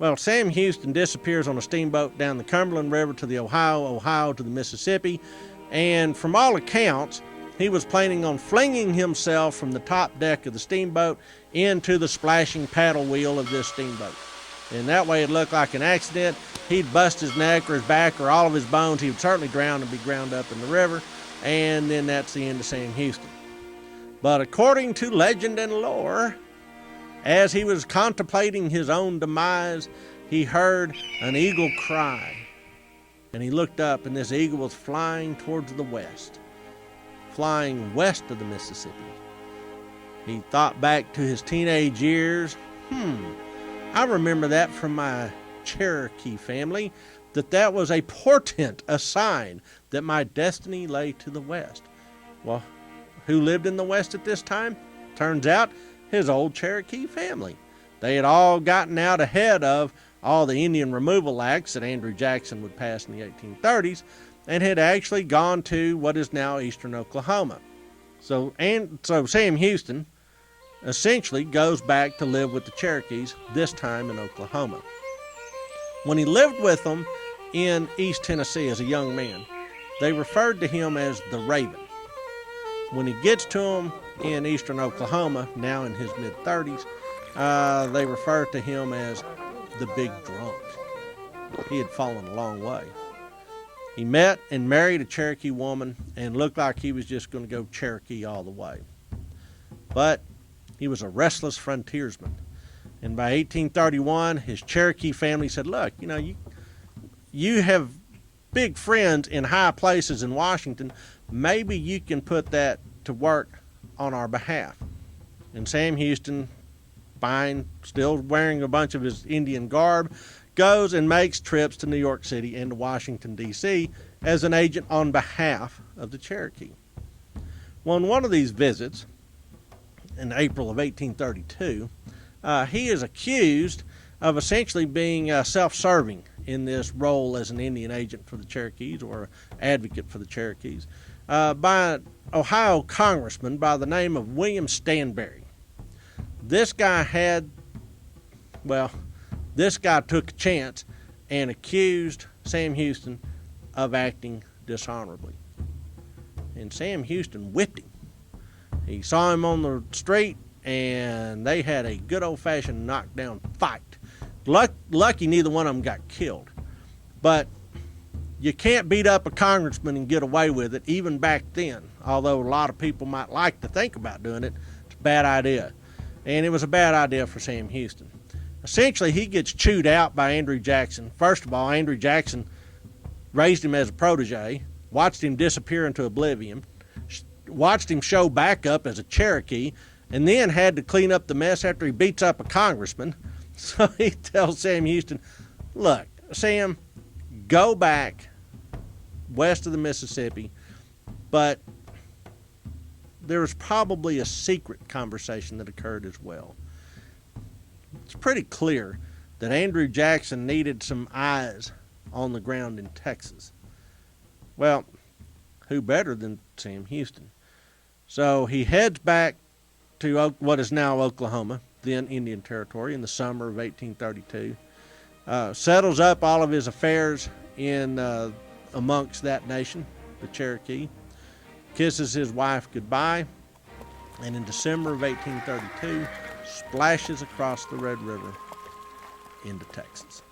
Well, Sam Houston disappears on a steamboat down the Cumberland River to the Ohio to the Mississippi, and from all accounts, he was planning on flinging himself from the top deck of the steamboat into the splashing paddle wheel of this steamboat. And that way it looked like an accident. He'd bust his neck or his back or all of his bones. He would certainly drown and be ground up in the river, and then that's the end of Sam Houston. But according to legend and lore, as he was contemplating his own demise, he heard an eagle cry. And he looked up, and this eagle was flying towards the west, flying west of the Mississippi. He thought back to his teenage years. I remember that from my Cherokee family, that was a portent, a sign that my destiny lay to the west. Well, who lived in the west at this time? Turns out, his old Cherokee family. They had all gotten out ahead of all the Indian removal acts that Andrew Jackson would pass in the 1830s and had actually gone to what is now eastern Oklahoma. So Sam Houston essentially goes back to live with the Cherokees, this time in Oklahoma. When he lived with them in East Tennessee as a young man, they referred to him as the Raven. When he gets to them in eastern Oklahoma, now in his mid-30s, they refer to him as the Big Drunk. He had fallen a long way. He met and married a Cherokee woman and looked like he was just going to go Cherokee all the way. But he was a restless frontiersman. And by 1831, his Cherokee family said, look, you have big friends in high places in Washington. Maybe you can put that to work on our behalf. And Sam Houston, fine, still wearing a bunch of his Indian garb, goes and makes trips to New York City and to Washington, D.C. as an agent on behalf of the Cherokee. Well, on one of these visits, in April of 1832, he is accused of essentially being self-serving in this role as an Indian agent for the Cherokees, or advocate for the Cherokees, by an Ohio congressman by the name of William Stanberry. This guy took a chance and accused Sam Houston of acting dishonorably. And Sam Houston whipped him. He saw him on the street, and they had a good old-fashioned knockdown fight. Lucky neither one of them got killed. But you can't beat up a congressman and get away with it, even back then. Although a lot of people might like to think about doing it, it's a bad idea. And it was a bad idea for Sam Houston. Essentially, he gets chewed out by Andrew Jackson. First of all, Andrew Jackson raised him as a protege, watched him disappear into oblivion, watched him show back up as a Cherokee, and then had to clean up the mess after he beats up a congressman. So he tells Sam Houston, look, Sam, go back west of the Mississippi, but there was probably a secret conversation that occurred as well. It's pretty clear that Andrew Jackson needed some eyes on the ground in Texas. Well, who better than Sam Houston? So he heads back to what is now Oklahoma, then Indian Territory, in the summer of 1832. Settles up all of his affairs in amongst that nation, the Cherokee. Kisses his wife goodbye, and in December of 1832, splashes across the Red River into Texas.